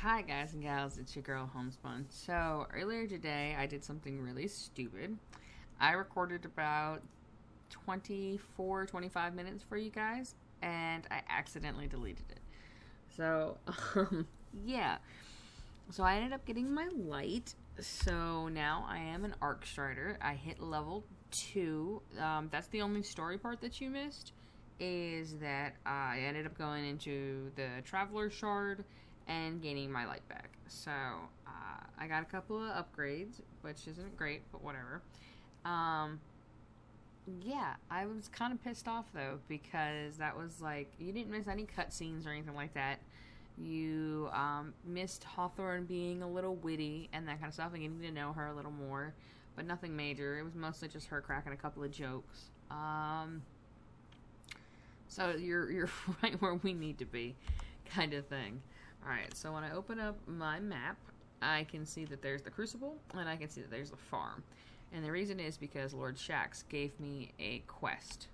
Hi guys and gals, it's your girl Homespun. So earlier today I did something really stupid. I recorded about 25 minutes for you guys and I accidentally deleted it. So yeah. So I ended up getting my light. So now I am an Arc Strider. I hit level 2. That's the only story part that you missed, is that I ended up going into the Traveler Shard and gaining my light back. So I got a couple of upgrades, which isn't great, but whatever. Yeah, I was kind of pissed off though, because that was like, you didn't miss any cutscenes or anything like that. You missed Hawthorne being a little witty and that kind of stuff, and getting to know her a little more, but nothing major. It was mostly just her cracking a couple of jokes. So you're right where we need to be, kind of thing. Alright, so when I open up my map, I can see that there's the Crucible, and I can see that there's the farm. And the reason is because Lord Shaxx gave me a quest.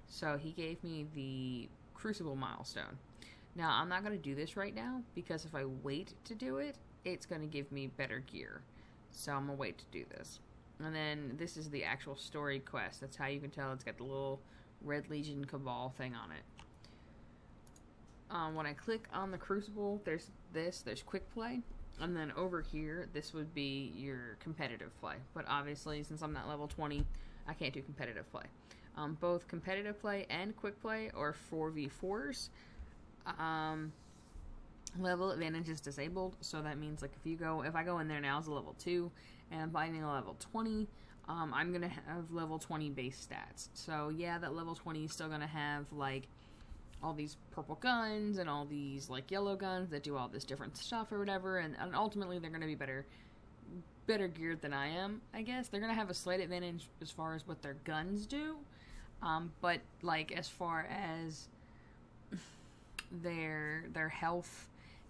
So he gave me the Crucible milestone. Now, I'm not going to do this right now, because if I wait to do it, it's going to give me better gear. So I'm going to wait to do this. And then this is the actual story quest. That's how you can tell it's got the little Red Legion Cabal thing on it. When I click on the Crucible, there's quick play, and then over here, this would be your competitive play. But obviously, since I'm not level 20, I can't do competitive play. Both competitive play and quick play are 4v4s. Level advantage is disabled, so that means like if I go in there now as a level 2, and I'm fighting a level 20, I'm gonna have level 20 base stats. So yeah, that level 20 is still gonna have like all these purple guns and all these like yellow guns that do all this different stuff or whatever, and ultimately they're gonna be better geared than I am, I guess. They're gonna have a slight advantage as far as what their guns do, but like as far as their health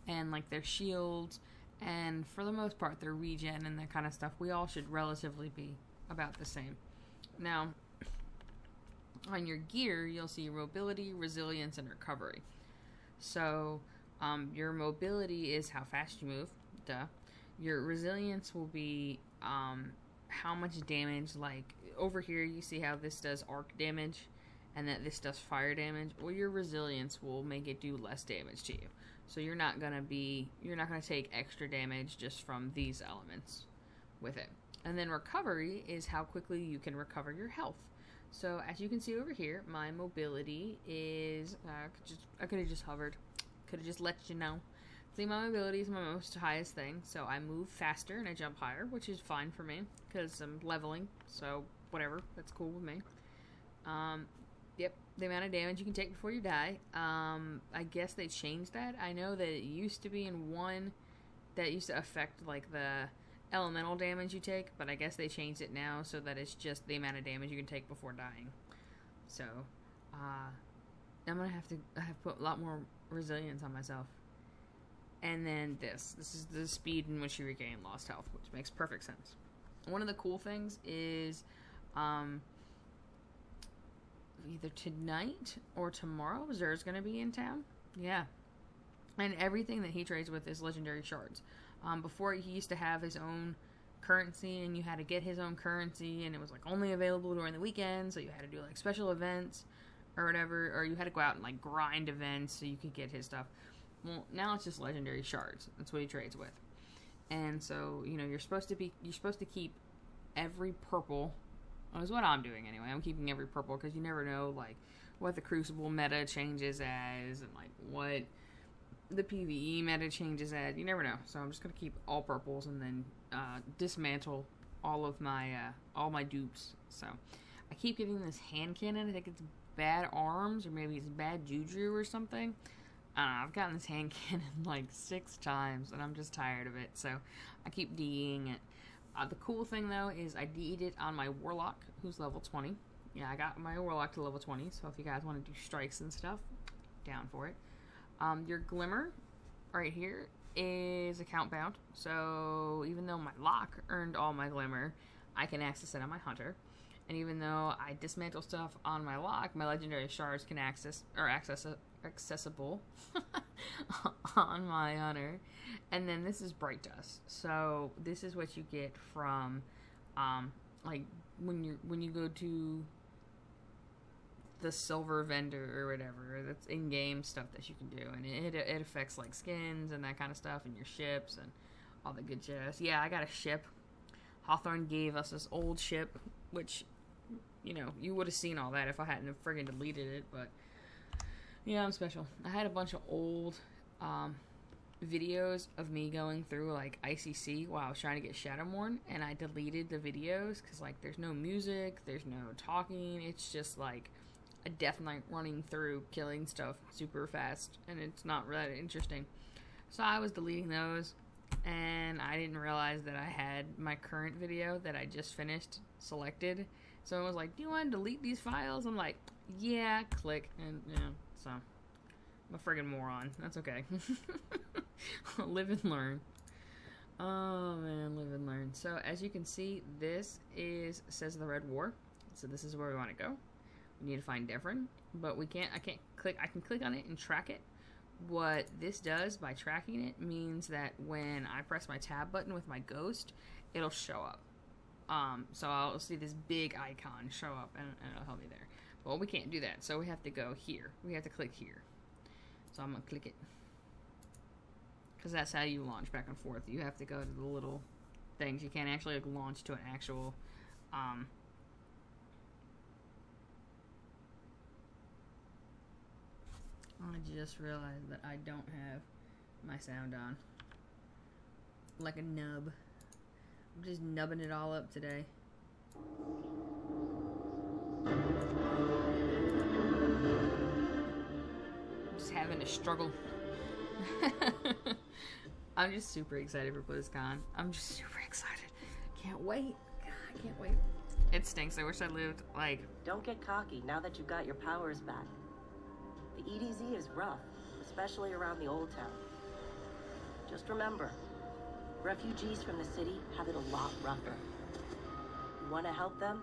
and like their shields and for the most part their regen and that kind of stuff, we all should relatively be about the same. Now, on your gear, you'll see mobility, resilience, and recovery. So, your mobility is how fast you move, duh. Your resilience will be how much damage, like over here you see how this does arc damage and that this does fire damage. Well, your resilience will make it do less damage to you. So you're not gonna take extra damage just from these elements with it. And then recovery is how quickly you can recover your health. So as you can see over here, my mobility is, I could have just hovered, could have just let you know. See, my mobility is my most highest thing, so I move faster and I jump higher, which is fine for me, because I'm leveling, so whatever, that's cool with me. Yep, the amount of damage you can take before you die. I guess they changed that. I know that it used to be in one that used to affect like the elemental damage you take, but I guess they changed it now so that it's just the amount of damage you can take before dying. So, I'm gonna have to put a lot more resilience on myself. And then this is the speed in which you regain lost health, which makes perfect sense. One of the cool things is, either tonight or tomorrow, Zer's gonna be in town. Yeah. And everything that he trades with is legendary shards. Before, he used to have his own currency, and you had to get his own currency, and it was like only available during the weekend, so you had to do like special events or whatever, or you had to go out and like grind events so you could get his stuff. Well, now it's just legendary shards. That's what he trades with. And so, you know, you're supposed to keep every purple. Well, is what I'm doing anyway. I'm keeping every purple because you never know like what the Crucible meta changes as, and like what the PvE meta changes at. You never know. So I'm just gonna keep all purples and then dismantle all of my dupes. So I keep getting this hand cannon. I think it's bad arms, or maybe it's bad juju or something. I don't know. I've gotten this hand cannon like 6 times and I'm just tired of it. So I keep DEing it. The cool thing though is I DE'd it on my Warlock, who's level 20. Yeah, I got my Warlock to level 20. So if you guys want to do strikes and stuff, down for it. Your Glimmer, right here, is account bound. So even though my Lock earned all my Glimmer, I can access it on my Hunter. And even though I dismantle stuff on my Lock, my Legendary Shards can accessible on my Hunter. And then this is bright dust. So this is what you get from, like when you go to the silver vendor or whatever. That's in-game stuff that you can do, and it affects like skins and that kind of stuff, and your ships and all the good jazz. Yeah, I got a ship. Hawthorne gave us this old ship, which, you know, you would have seen all that if I hadn't have friggin' deleted it, but yeah, I'm special. I had a bunch of old videos of me going through like ICC while I was trying to get Shadowmourne, and I deleted the videos because like there's no music, there's no talking, it's just like a Death Knight running through killing stuff super fast, and it's not really interesting. So I was deleting those, and I didn't realize that I had my current video that I just finished selected. So it was like, do you want to delete these files? I'm like, yeah, click, and yeah, so I'm a friggin' moron. That's okay. Live and learn. Oh man, live and learn. So as you can see, this says the Red War. So this is where we want to go. We need to find Devrin, but I can click on it and track it. What this does by tracking it means that when I press my tab button with my ghost, it'll show up. So I'll see this big icon show up, and it'll help me there. But we can't do that, so we have to go here. We have to click here. So I'm gonna click it, because that's how you launch back and forth. You have to go to the little things. You can't actually like, launch to an actual I just realized that I don't have my sound on. Like a nub. I'm just nubbing it all up today. I'm just having a struggle. I'm just super excited for BlizzCon. I'm just super excited. Can't wait. God, I can't wait. It stinks. I wish I lived, like... Don't get cocky now that you got your powers back. The EDZ is rough, especially around the Old Town. Just remember, refugees from the city have it a lot rougher. You want to help them?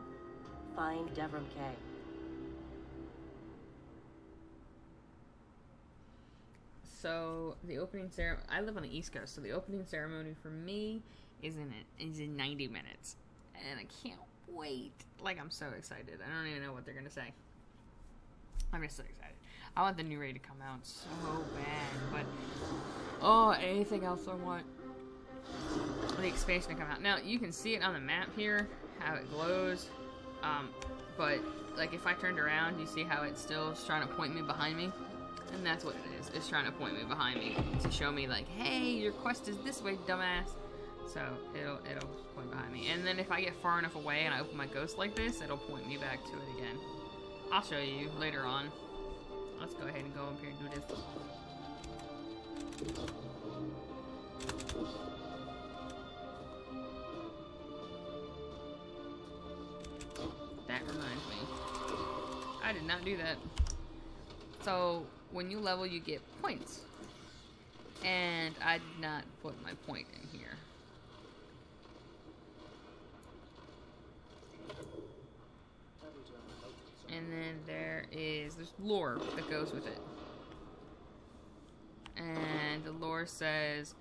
Find Devrim Kay. So, the opening ceremony... I live on the East Coast, so the opening ceremony for me is in 90 minutes. And I can't wait. Like, I'm so excited. I don't even know what they're going to say. I'm just so excited. I want the new raid to come out so bad, but oh, anything else I want the expansion to come out. Now you can see it on the map here how it glows, but like if I turned around, you see how it's still trying to point me behind me, and that's what it is. It's trying to point me behind me to show me like, hey, your quest is this way, dumbass. So it'll point behind me, and then if I get far enough away and I open my ghost like this, it'll point me back to it again. I'll show you later on. Let's go ahead and go up here and do this. That reminds me. I did not do that. So, when you level, you get points. And I did not put my point in here. And then there's lore that goes with it. And the lore says,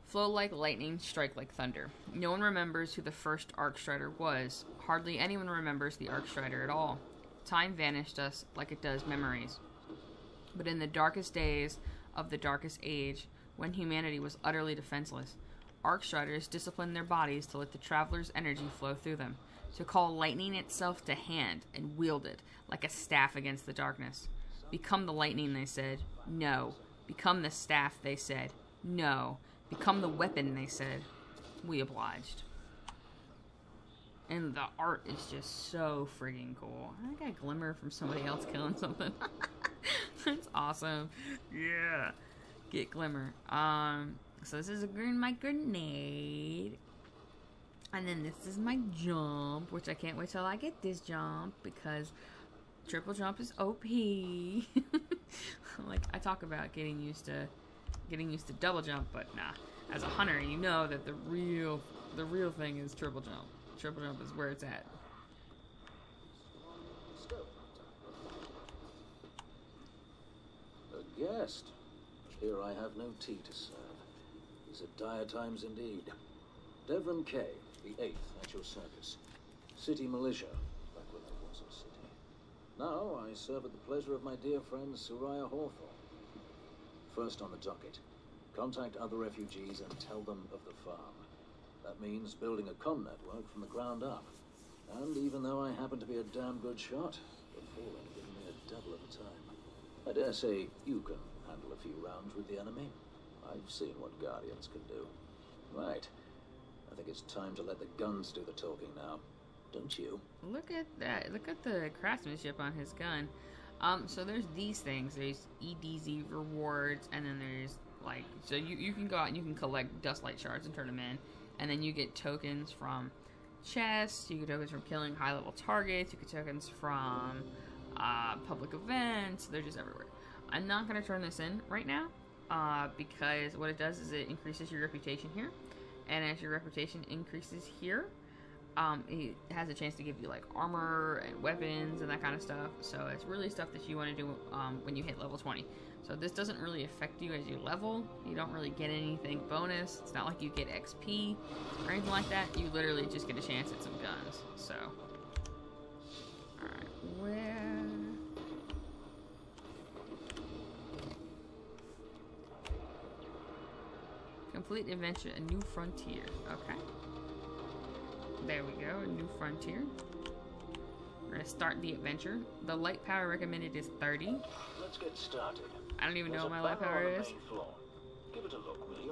flow like lightning, strike like thunder. No one remembers who the first Arcstrider was. Hardly anyone remembers the Arcstrider at all. Time vanished us like it does memories. But in the darkest days of the darkest age, when humanity was utterly defenseless, Arcstriders disciplined their bodies to let the traveler's energy flow through them, to call lightning itself to hand and wield it like a staff against the darkness. Become the lightning, they said. No. Become the staff, they said. No. Become the weapon, they said. We obliged. And the art is just so friggin' cool. I got a glimmer from somebody else killing something. That's awesome. Yeah. Get glimmer. So this is my grenade. And then this is my jump, which I can't wait till I get this jump because triple jump is OP. Like I talk about getting used to double jump, but nah. As a hunter, you know that the real thing is triple jump. Triple jump is where it's at. A guest. Here I have no tea to serve. These are dire times indeed. Devon K, the 8th at your service. City militia, back when there was a city. Now I serve at the pleasure of my dear friend Soraya Hawthorne. First on the docket, contact other refugees and tell them of the farm. That means building a comm network from the ground up. And even though I happen to be a damn good shot, the Fallen have given me a devil of a time. I dare say you can handle a few rounds with the enemy. I've seen what Guardians can do. Right. I think it's time to let the guns do the talking now. Don't you? Look at that. Look at the craftsmanship on his gun. So there's these things. There's EDZ rewards, and then there's, like, so you can go out and you can collect dustlight shards and turn them in. And then you get tokens from chests, you get tokens from killing high-level targets, you get tokens from public events. They're just everywhere. I'm not going to turn this in right now, because what it does is it increases your reputation here. And as your reputation increases here, it has a chance to give you, like, armor and weapons and that kind of stuff. So it's really stuff that you want to do when you hit level 20. So this doesn't really affect you as you level. You don't really get anything bonus. It's not like you get XP or anything like that. You literally just get a chance at some guns. So, alright, where... Complete adventure, a new frontier. Okay. There we go, a new frontier. We're gonna start the adventure. The light power recommended is 30. Let's get started. I don't even know what my light power is. Give it a look, will you?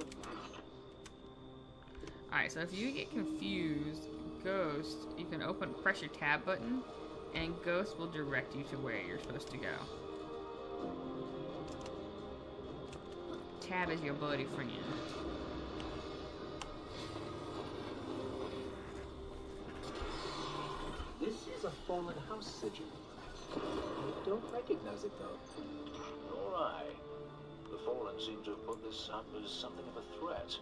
Alright, so if you get confused, Ghost, you can press your tab button, and Ghost will direct you to where you're supposed to go. Tab is your buddy friend. This is a fallen house sigil. I don't recognize it, though. Nor I. The Fallen seem to have put this up as something of a threat.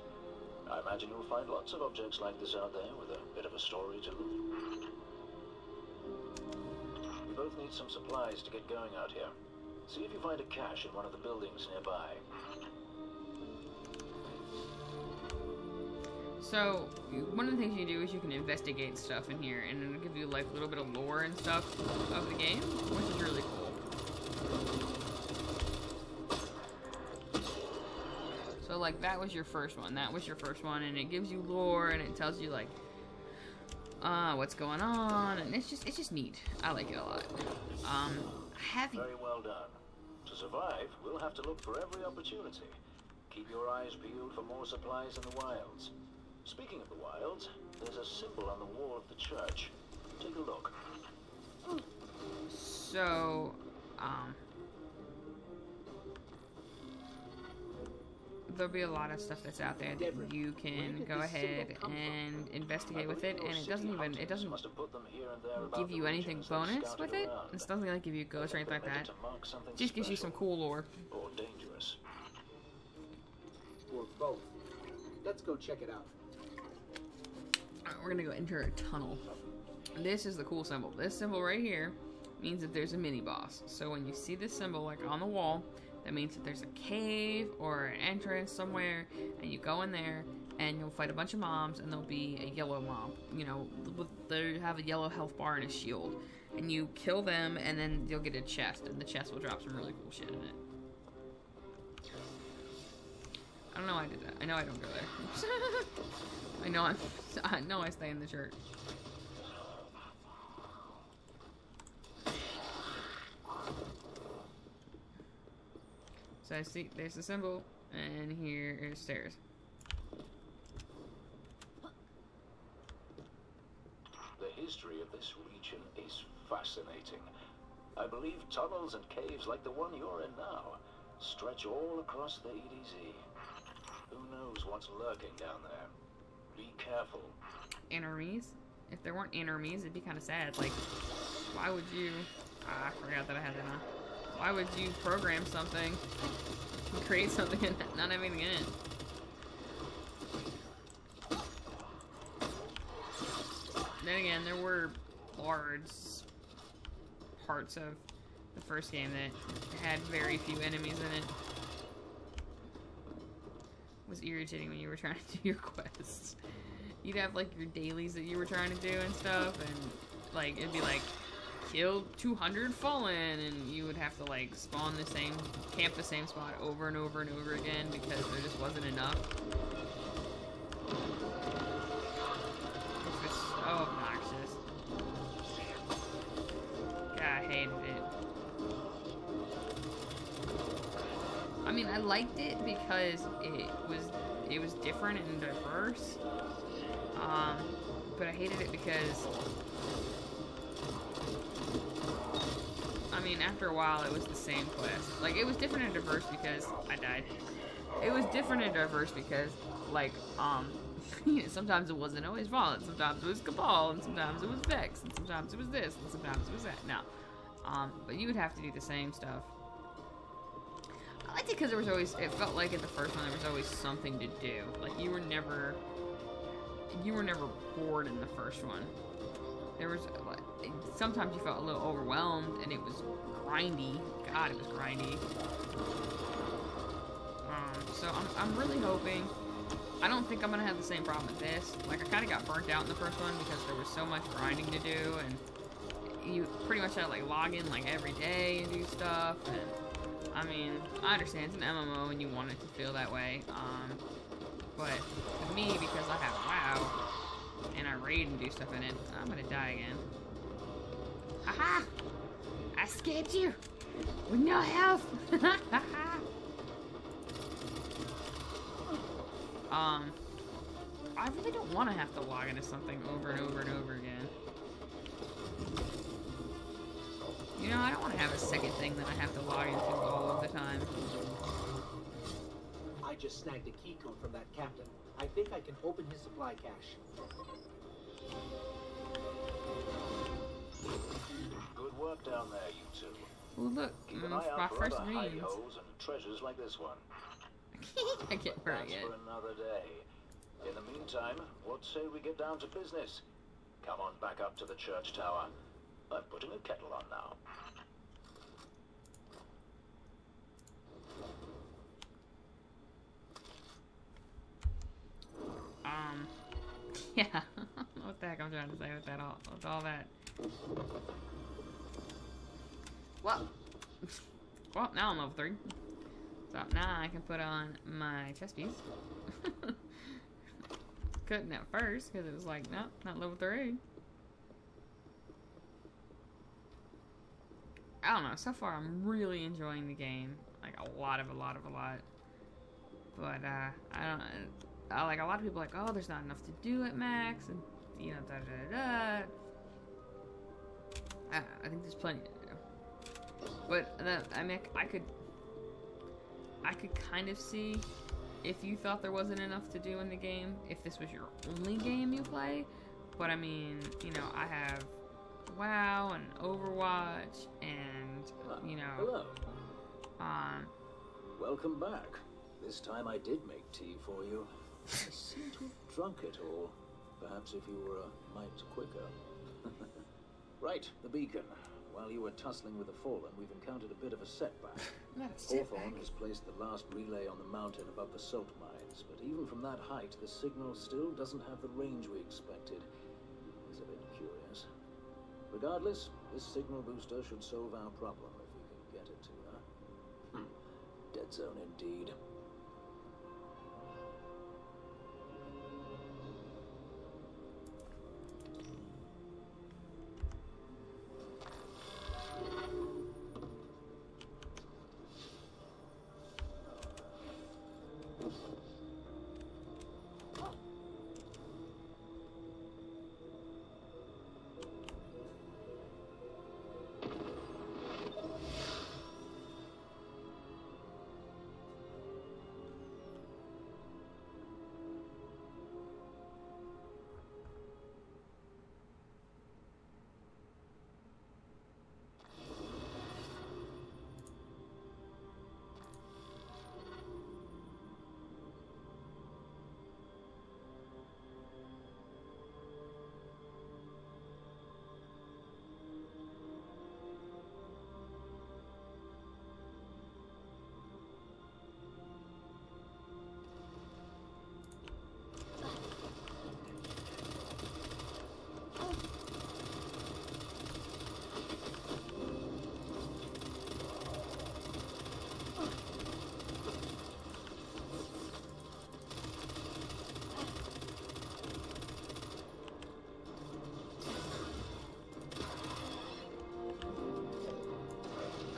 I imagine you'll find lots of objects like this out there with a bit of a story to them. We both need some supplies to get going out here. See if you find a cache in one of the buildings nearby. So, one of the things you do is you can investigate stuff in here, and it'll give you, like, a little bit of lore and stuff of the game, which is really cool. So, like, that was your first one. That was your first one, and it gives you lore, and it tells you, like, what's going on, and it's just neat. I like it a lot. Very well done. To survive, we'll have to look for every opportunity. Keep your eyes peeled for more supplies in the wilds. Speaking of the wilds, there's a symbol on the wall of the church. Take a look. So, there'll be a lot of stuff that's out there that you can go ahead and investigate with it, and it doesn't give you anything bonus with it. It doesn't like give you ghosts or anything like that. It just gives you some cool lore. Or dangerous. Or both. Let's go check it out. Alright, we're gonna go enter a tunnel. This is the cool symbol. This symbol right here means that there's a mini boss. So when you see this symbol like on the wall, that means that there's a cave or an entrance somewhere, and you go in there and you'll fight a bunch of mobs, and there'll be a yellow mob. You know, they have a yellow health bar and a shield, and you kill them, and then you'll get a chest, and the chest will drop some really cool shit in it. I don't know why I did that. I know I don't go there. I know I stay in the church. So I see there's the symbol, and here is stairs. The history of this region is fascinating. I believe tunnels and caves like the one you're in now stretch all across the EDZ. Who knows what's lurking down there? Be careful. Enemies? If there weren't enemies, it'd be kind of sad. Like, why would you... I forgot that I had that on. Why would you program something and create something and not have anything in it? Then again, there were large parts of the first game that had very few enemies in it. was irritating when you were trying to do your quests. You'd have like your dailies that you were trying to do and stuff, and like it'd be like killed 200 fallen, and you would have to like camp the same spot over and over and over again because there just wasn't enough. It's just so obnoxious. God, I hated it. I mean, I liked it because it was different and diverse. But I hated it because, I mean, after a while, it was the same quest. Like, it was different and diverse because I died. It was different and diverse because, like, you know, sometimes it wasn't always Fallen, sometimes it was Cabal, and sometimes it was Vex, and sometimes it was this, and sometimes it was that. No. But you would have to do the same stuff. I liked it because there was always, it felt like in the first one there was always something to do. Like, you were never bored in the first one. There was, like, sometimes you felt a little overwhelmed, and it was grindy. God, it was grindy. So I'm really hoping, I don't think I'm gonna have the same problem with this. Like, I kind of got burnt out in the first one because there was so much grinding to do, and you pretty much had to, like, log in, like, every day and do stuff, and I mean, I understand it's an MMO and you want it to feel that way, but with me, because I have WoW, and I raid and do stuff in it, I'm gonna die again. Haha! I escaped you! With no health! I really don't want to have to log into something over and over and over again. You know, I don't want to have a second thing that I have to log into all of the time. I just snagged a key code from that captain. I think I can open his supply cache. Good work down there, you two. Ooh, look, Keep an my eye out for first other means. hidey-holes and treasures like this one. I get hurt That's again. for another day. In the meantime, what say we get down to business? Come on back up to the church tower. I'm putting a kettle on now. Yeah. What the heck I'm trying to say with that with all that. Well, now I'm level 3. So now I can put on my chest piece. Couldn't at first because it was like, nope, not level 3. I don't know. So far, I'm really enjoying the game. Like a lot. But I don't know. Like a lot of people are like, oh, there's not enough to do at max, and you know, I think there's plenty to do. But I mean, I could kind of see if you thought there wasn't enough to do in the game, if this was your only game you play. But I mean, you know, I have WoW and Overwatch, and you know, Hello. Welcome back. This time I did make tea for you. I seem to have drunk it all. Perhaps if you were a mite quicker. Right, the beacon. While you were tussling with the Fallen, we've encountered a bit of a setback. Hawthorne has placed the last relay on the mountain above the salt mines, but even from that height, the signal still doesn't have the range we expected. It's a bit curious. Regardless, this signal booster should solve our problem if we can get it to her. Dead zone indeed.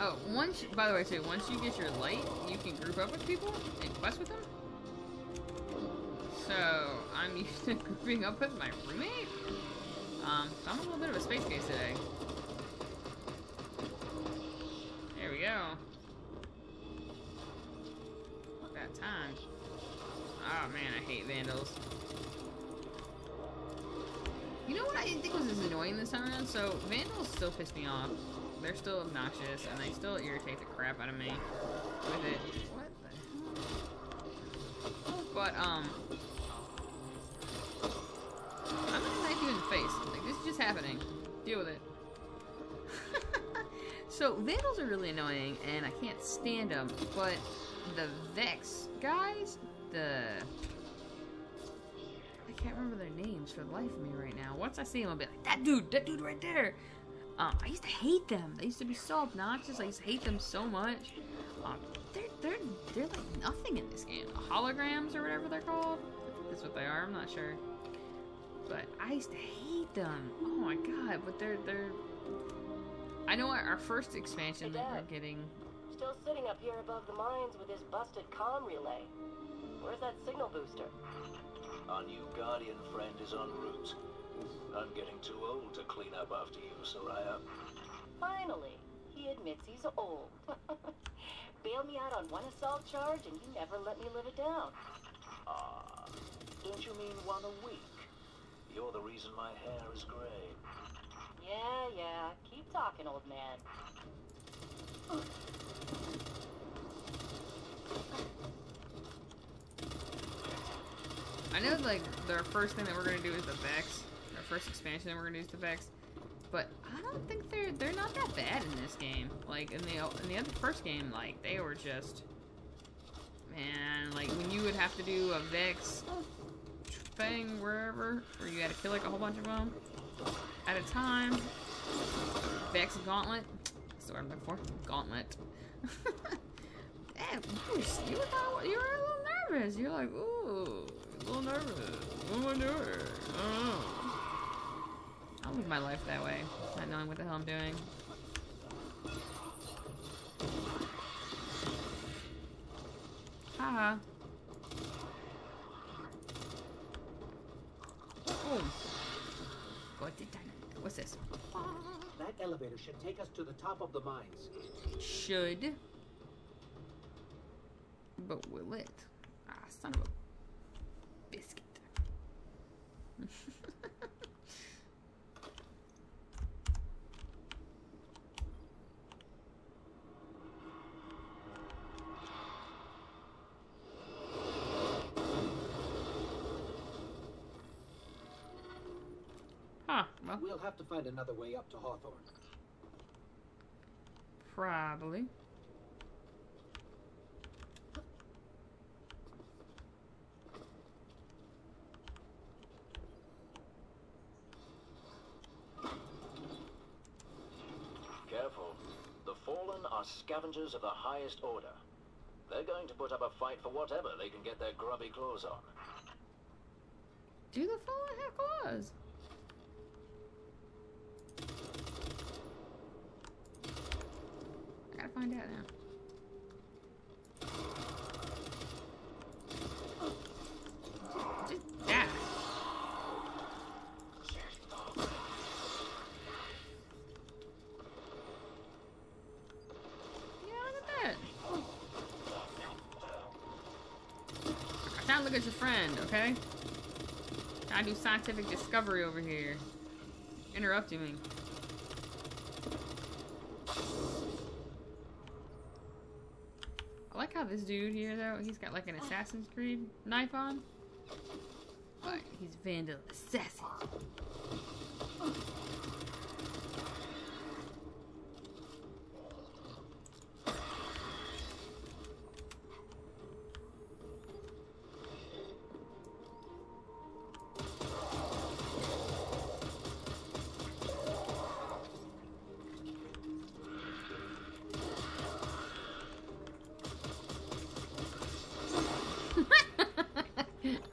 Oh, by the way, too, once you get your light, you can group up with people and quest with them. So, I'm used to grouping up with my roommate. So I'm a little bit of a space case today. There we go. That time. Oh man, I hate vandals. You know what I didn't think was as annoying this time around? So, vandals still piss me off. They're still obnoxious, and they still irritate the crap out of me with it. What the hell? But, I'm gonna knife you in the face. Like, this is just happening. Deal with it. So, vandals are really annoying, and I can't stand them, but the Vex guys, I can't remember their names for the life of me right now. Once I see them, I'll be like, that dude right there. I used to hate them. They used to be so obnoxious. I used to hate them so much. They're like nothing in this game. Holograms or whatever they're called. I think that's what they are. I'm not sure. But I used to hate them. Oh my god. But they're. I know our first expansion that we're getting. Still sitting up here above the mines with his busted comm relay. Where's that signal booster? Our new guardian friend is en route. I'm getting too old to clean up after you, Soraya. Finally, he admits he's old. Bailed me out on one assault charge and you never let me live it down. Ah, don't you mean one a week? You're the reason my hair is gray. Yeah. Keep talking, old man. I know, like, the first thing that we're gonna do is the Vex. Our first expansion that we're gonna do is the Vex. But I don't think they're not that bad in this game. Like, in the other first game, like, they were just... Man, like, when you would have to do a Vex thing wherever, where you had to kill, like, a whole bunch of them at a time. Vex Gauntlet. That's what I'm looking for. Gauntlet. Damn, you were a little nervous. You're like, ooh, a little nervous. What am I doing? I don't know. I'll live my life that way, not knowing what the hell I'm doing. Haha. Oh. What's this? That elevator should take us to the top of the mines. Should. But will it? Ah, son of a biscuit. Huh, well. We'll have to find another way up to Hawthorne. Probably. Careful. The Fallen are scavengers of the highest order. They're going to put up a fight for whatever they can get their grubby claws on. Do the Fallen have claws? I gotta find out now. Just die. Yeah, look at that. I gotta look at your friend, okay? I do scientific discovery over here. Interrupting me. I like how this dude here, though, he's got like an Assassin's Creed knife on. But he's Vandal Assassin.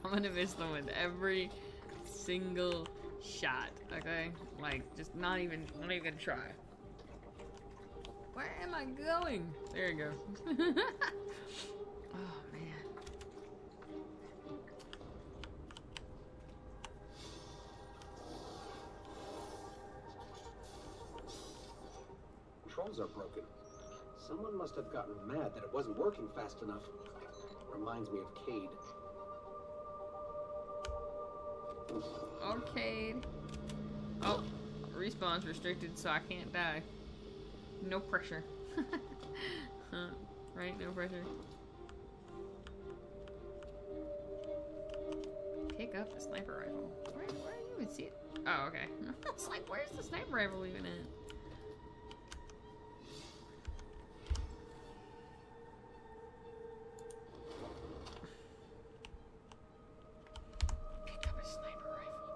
I'm gonna miss them with every single shot, okay? Like, just not even gonna try. Where am I going? There you go. Oh, man. Controls are broken. Someone must have gotten mad that it wasn't working fast enough. Reminds me of Cade. Arcade. Oh, respawn's restricted, so I can't die. No pressure. Right? No pressure. Pick up the sniper rifle. Where do you even see it? Oh, okay. It's like, where's the sniper rifle even at? Pick up a sniper rifle.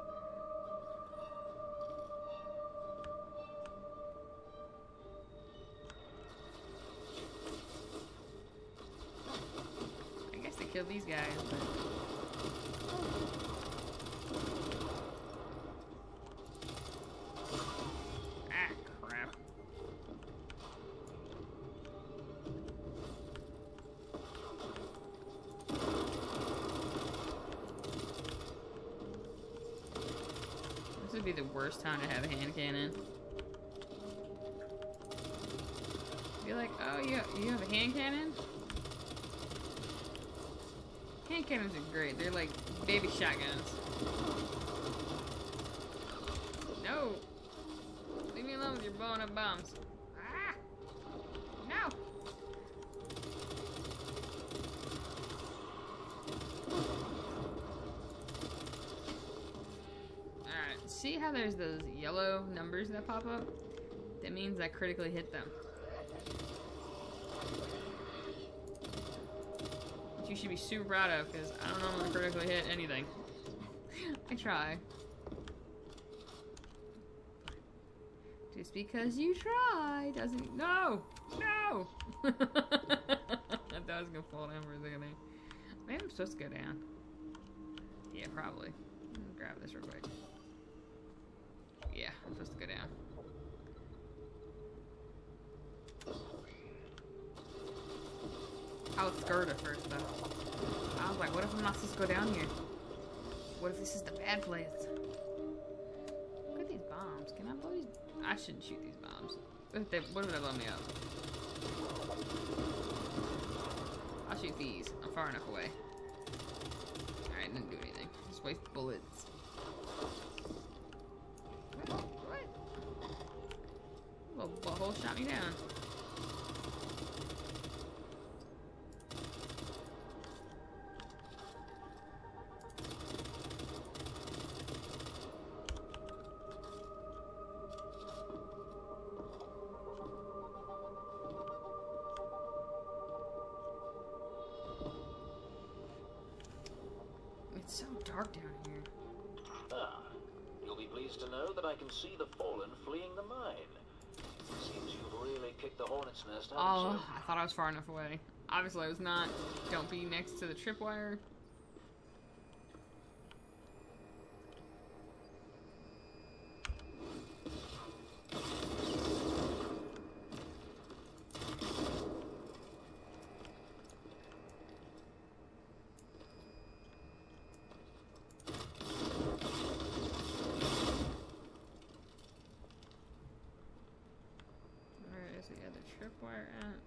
I guess they killed these guys, but... Ah, crap. This would be the worst time to have a hand cannon. Be like, oh, you have a hand cannon? Hand cannons are great. They're like baby shotguns. No! Leave me alone with your blowing up bombs. Ah! No! Alright, see how there's those yellow numbers that pop up? That means I critically hit them. Which you should be super proud of, because I don't normally critically hit anything. I try. Just because you try doesn't... No! No! I thought I was gonna fall down for a second there. Maybe I'm supposed to go down. Yeah, probably. Grab this real quick. Yeah, I'm supposed to go down. I was scared at first, though. I was like, what if I'm not supposed to go down here? What if this is the bad place? Look at these bombs. Can I blow these? I shouldn't shoot these bombs. What if they blow me up? I'll shoot these. I'm far enough away. Alright, didn't do anything. Just waste bullets. What? Little butthole shot me down. It's so dark down here. Ah, you'll be pleased to know that I can see the fallen fleeing the mine. Seems you've really kicked the hornet's nest, haven't Oh, you? I thought I was far enough away. Obviously I was not. Don't be next to the tripwire. Where is the other tripwire at?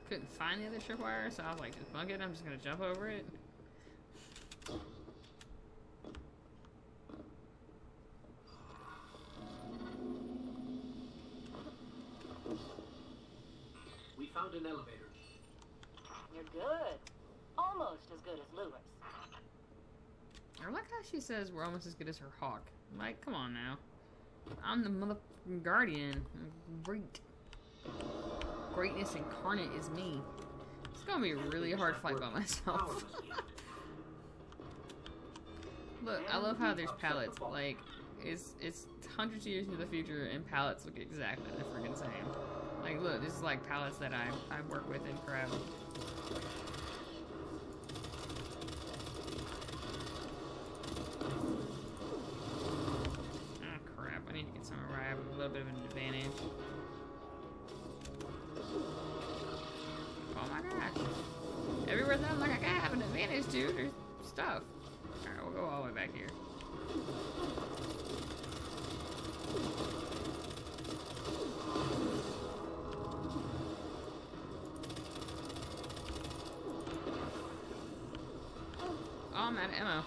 Couldn't find the other tripwire, so I was like, just bug it, I'm just gonna jump over it. We found an elevator. You're good. Almost as good as Lewis. I like how she says we're almost as good as her hawk. Like, come on now. I'm the motherfucking guardian. I'm great. Greatness incarnate is me. It's gonna be a really hard fight by myself. Look, I love how there's pallets. Like, it's hundreds of years into the future and pallets look exactly the freaking same. Like, look, this is like pallets that I work with and crap. Oh crap! I need to get somewhere where I have a little bit of an advantage. Oh my gosh! Everywhere that I'm like I gotta have an advantage, dude. There's stuff. All right, we'll go all the way back here. Oh, I'm out of ammo.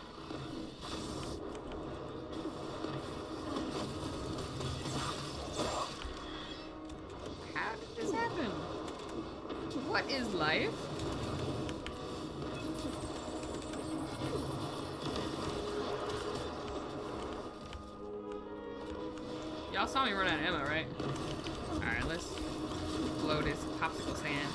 How did this happen? What is life? Y'all saw me run out of ammo, right? Alright, let's blow this popsicle stand.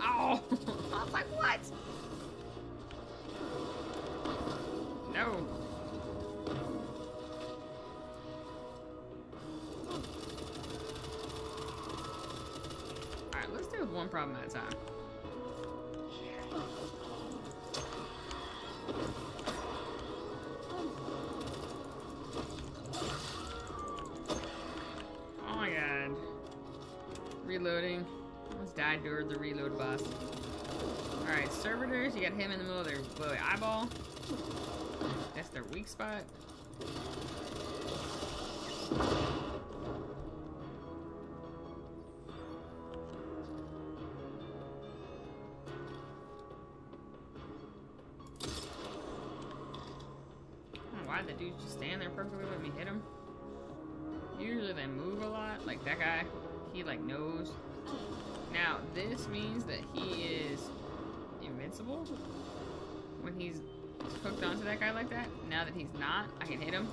Oh! I was like, what? No. Alright, let's deal with one problem at a time. Oh my god. Reloading. Almost died during the reload boss. Alright, servitors, you got him in the middle of their eyeball. That's their weak spot. Why the dudes just stand there perfectly let me hit him? Usually they move a lot, like that guy, he like knows. Now this means that he is invincible when he's hooked onto that guy like that. Now that he's not, I can hit him.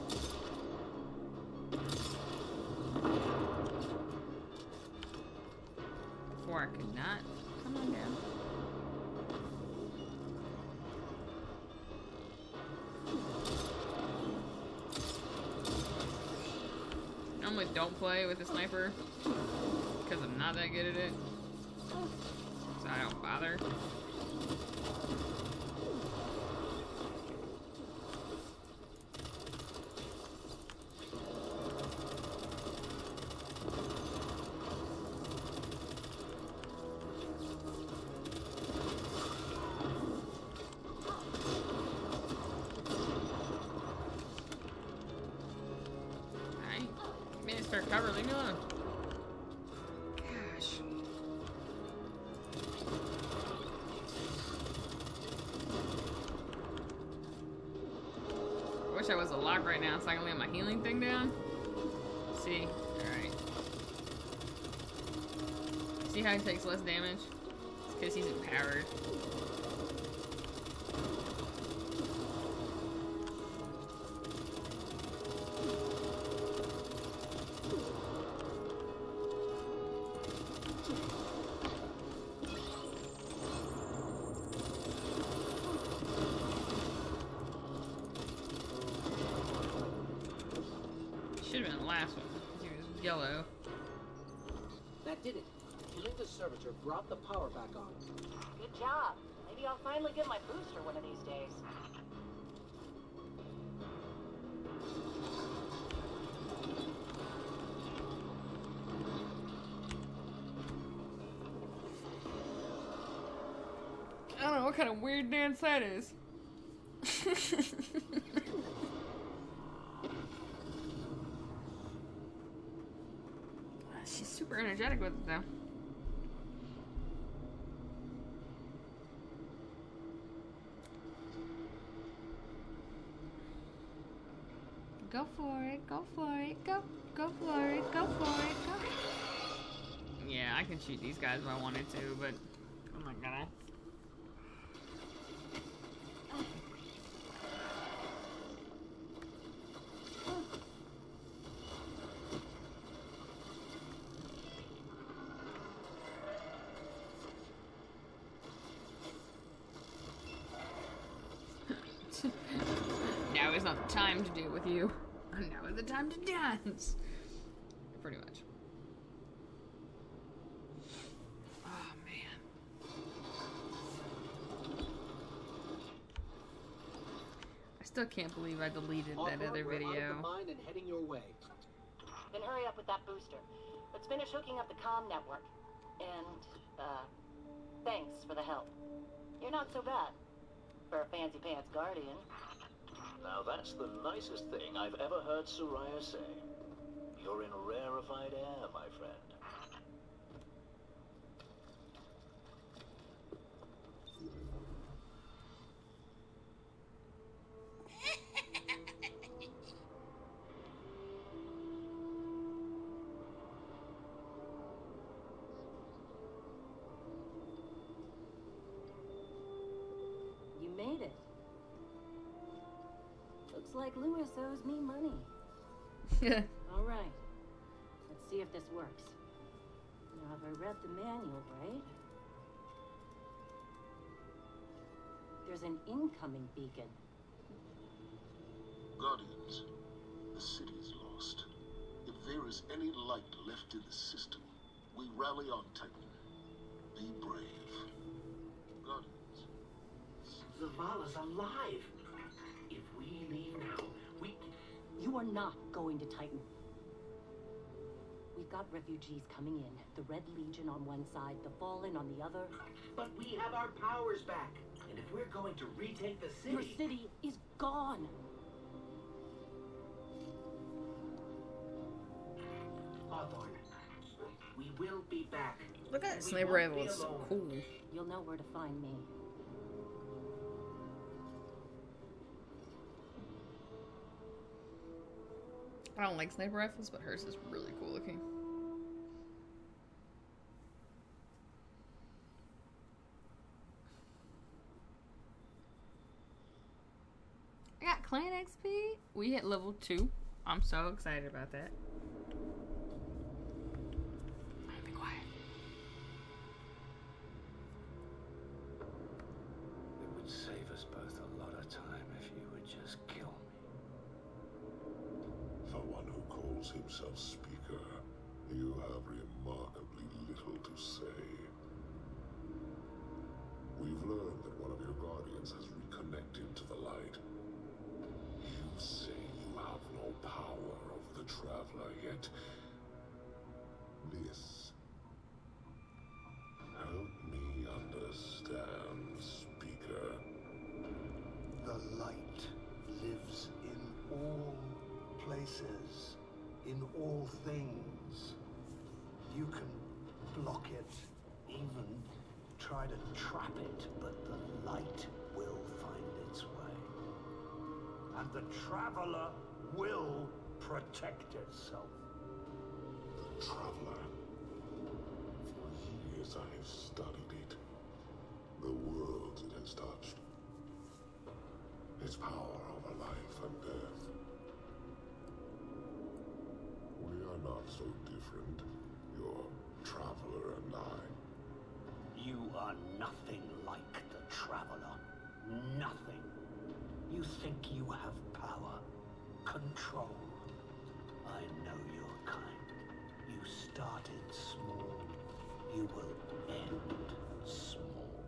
Before I could not. Come on down. Normally don't play with a sniper because I'm not that good at it, so I don't bother. Minister, cover, leave me alone. Gosh. I wish I was a lock right now so I can lay my healing thing down. See? Alright. See how he takes less damage? It's because he's empowered. Should have been the last one. He was yellow. That did it. Killing the servitor brought the power back on. Good job. Maybe I'll finally get my booster one of these days. I don't know what kind of weird dance that is. She's super energetic with it though. Go for it, go for it, go for it, go for it, go. Yeah, I can shoot these guys if I wanted to, but I'm not gonna. is not the time to do it with you. Now is the time to dance. Pretty much. Oh, man. I still can't believe I deleted that other video. We're out of the mine and heading your way. Then hurry up with that booster. Let's finish hooking up the comm network. And, thanks for the help. You're not so bad. For a fancy pants guardian. Now that's the nicest thing I've ever heard Soraya say. You're in rarefied air, my friend. You made it. Looks like Lewis owes me money. All right. Let's see if this works. Now, have I read the manual right? There's an incoming beacon. Guardians, the city is lost. If there is any light left in the system, we rally on Titan. Be brave. Guardians. Zavala's alive. If we leave now, You are not going to Titan. We've got refugees coming in. The Red Legion on one side, the Fallen on the other. But we have our powers back. And if we're going to retake the city... Your city is gone. Hawthorne, we will be back. Look at that We sniper won't rifle. be It's so alone. cool. You'll know where to find me. I don't like sniper rifles, but hers is really cool looking. I got clan XP. We hit level 2. I'm so excited about that. Be quiet. It would save us both a lot of time if you would just kill me. For one who calls himself Speaker, you have remarkably little to say. We've learned that one of your guardians has reconnected to the light. You say you have no power over the Traveler, yet this. Help me understand, Speaker. The light lives in all places, in all things. You can block it, even try to trap it, but the light will find its way. And the Traveler will protect itself. The Traveler. For years I have studied it. The worlds it has touched. Its power over life and death. We are not so different, your Traveler and I. You are nothing like the Traveler. Nothing. You think you have power, control. I know your kind. You started small. You will end small.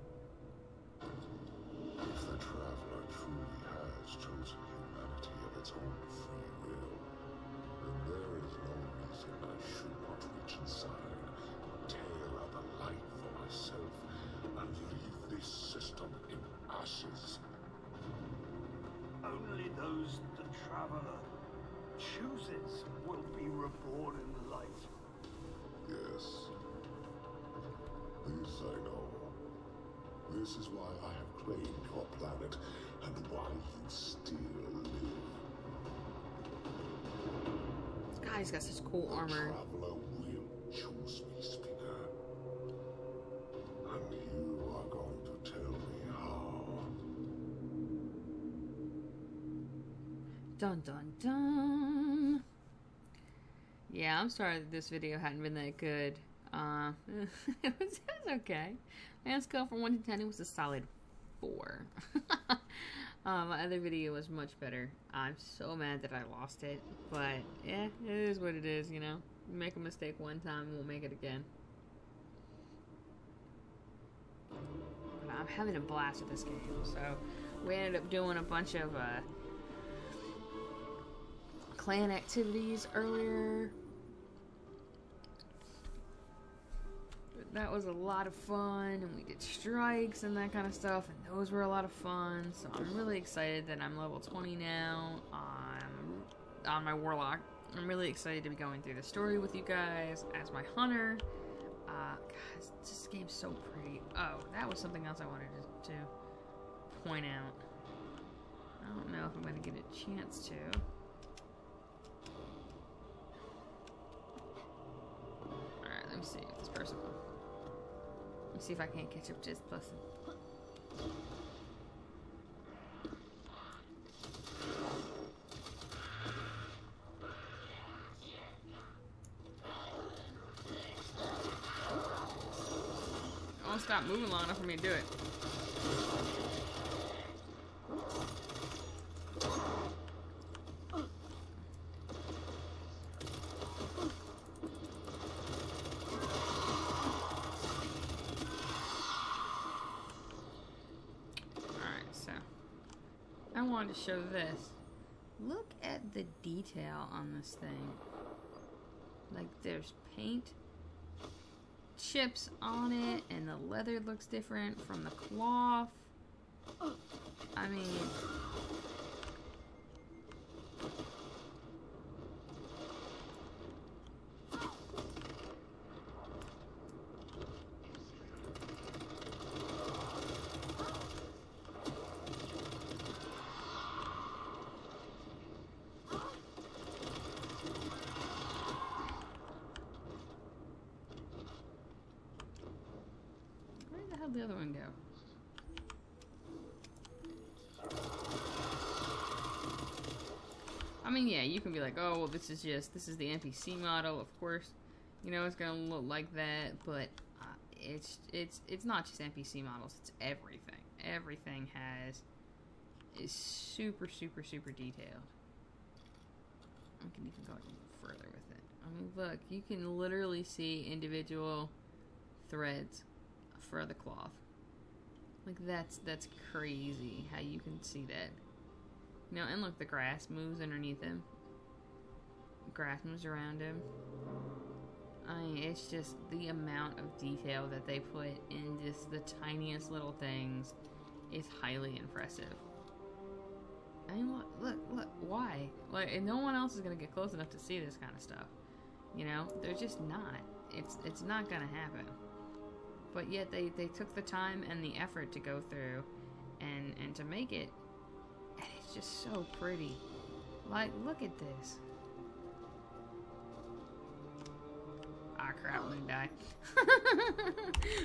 If the Traveler truly has chosen humanity of its own free will, then there is no reason I should not reach inside, tear out the light for myself, and leave this system in ashes. Only those the Traveler chooses will be reborn in light. Yes. This I know. This is why I have claimed your planet, and why you still live. This guy's got such cool armor. The Traveler will choose me, Speaker. And you are going to tell me how. Dun dun dun. Yeah, I'm sorry that this video hadn't been that good. It was okay. My scale from 1 to 10, it was a solid 4. My other video was much better. I'm so mad that I lost it, but yeah, it is what it is, you know. You make a mistake one time, won't make it again. But I'm having a blast with this game, so we ended up doing a bunch of clan activities earlier. That was a lot of fun, and we did strikes and that kind of stuff, and those were a lot of fun. So I'm really excited that I'm level 20 now. I'm on my warlock. I'm really excited to be going through the story with you guys as my hunter. Guys, this game's so pretty. Oh, that was something else I wanted to point out. I don't know if I'm going to get a chance to. Alright, let me see if this person will. Let me see if I can't catch up to this person. I won't stop moving long enough for me to do it. I wanted to show this. Look at the detail on this thing. Like, there's paint chips on it, and the leather looks different from the cloth. I mean, how'd the other one go? I mean, yeah, you can be like, oh, well, this is the NPC model, of course. You know, it's gonna look like that, but it's not just NPC models, it's everything. Everything is super, super, super detailed. I can even go even further with it. I mean, look, you can literally see individual threads for the cloth. Like, that's crazy how you can see that. You know, and look, the grass moves underneath him. The grass moves around him. I mean, it's just the amount of detail that they put in just the tiniest little things is highly impressive. I mean, look, why? Like, and no one else is gonna get close enough to see this kind of stuff. You know, they're just not. It's not gonna happen. But yet they took the time and the effort to go through and to make it, and it's just so pretty. Like, look at this. Ah, crap, I'm gonna die.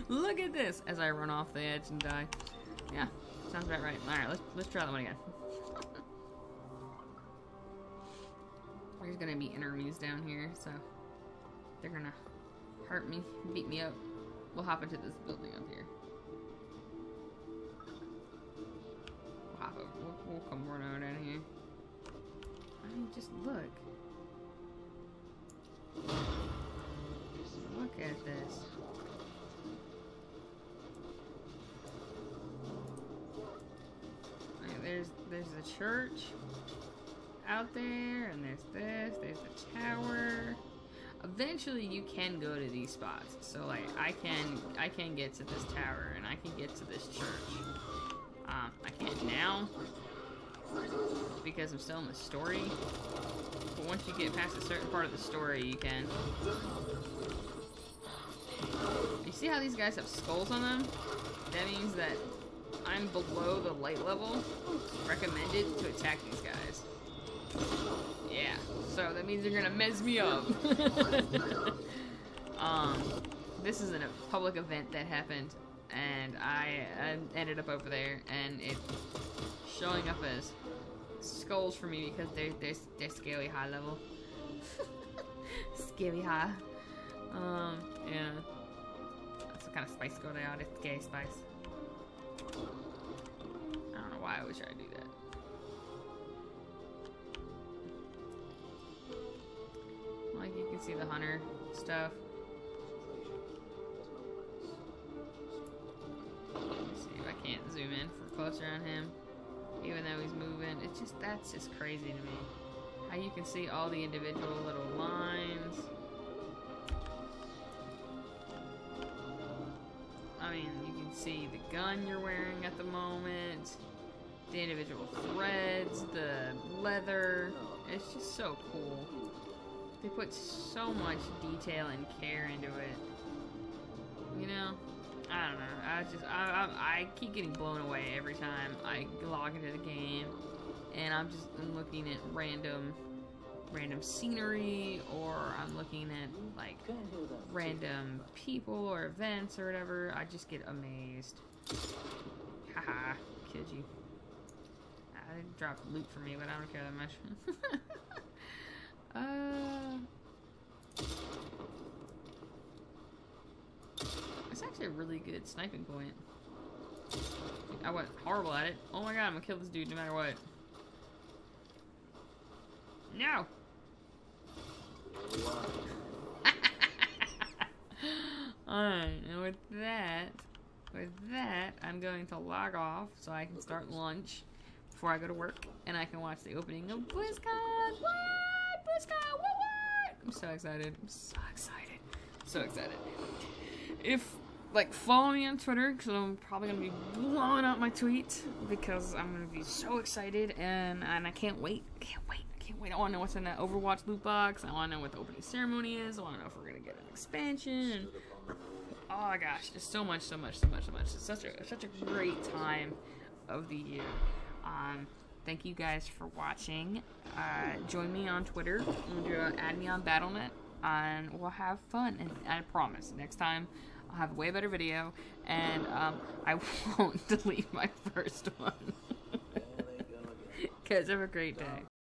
Look at this as I run off the edge and die. Yeah, sounds about right. Alright, let's try that one again. There's gonna be enemies down here, so they're gonna hurt me, beat me up. We'll hop into this building up here. We'll hop up. We'll come run out down here. I mean, just look. Look at this. I mean, there's the church out there, and there's this. There's the tower. Eventually, you can go to these spots. So, like, I can get to this tower, and I can get to this church. I can't now because I'm still in the story. But once you get past a certain part of the story, you can. You see how these guys have skulls on them? That means that I'm below the light level recommended to attack these guys. Yeah, so that means you're gonna mess me up. This is a public event that happened, and I ended up over there, and it's showing up as skulls for me because they're scary high level. Scary high. Yeah. That's the kind of spice go down. It's gay spice. I don't know why I was trying to do that. see the hunter stuff. Let me see if I can't zoom in for closer on him, even though he's moving. It's just, that's just crazy to me. How you can see all the individual little lines. I mean, you can see the gun you're wearing at the moment, the individual threads, the leather. It's just so cool. They put so much detail and care into it. You know? I don't know. I keep getting blown away every time I log into the game, and I'm looking at random scenery, or I'm looking at like random people or events or whatever. I just get amazed. Haha, kid you. They dropped loot for me, but I don't care that much. It's actually a really good sniping point. I went horrible at it. Oh my god, I'm gonna kill this dude no matter what. No! Alright, and with that, I'm going to log off so I can start lunch before I go to work, and I can watch the opening of BlizzCon. What? BlizzCon, what? I'm so excited. I'm so excited. So excited. If, like, follow me on Twitter, because I'm probably going to be blowing up my tweet, because I'm going to be so excited, and I can't wait. I can't wait. I want to know what's in that Overwatch loot box. I want to know what the opening ceremony is. I want to know if we're going to get an expansion. And, oh my gosh, there's so much. It's such a great time of the year. Thank you guys for watching. Join me on Twitter. Add me on Battle.net, and we'll have fun. And I promise, next time I'll have a way better video, and I won't delete my first one. Guys, have a great day.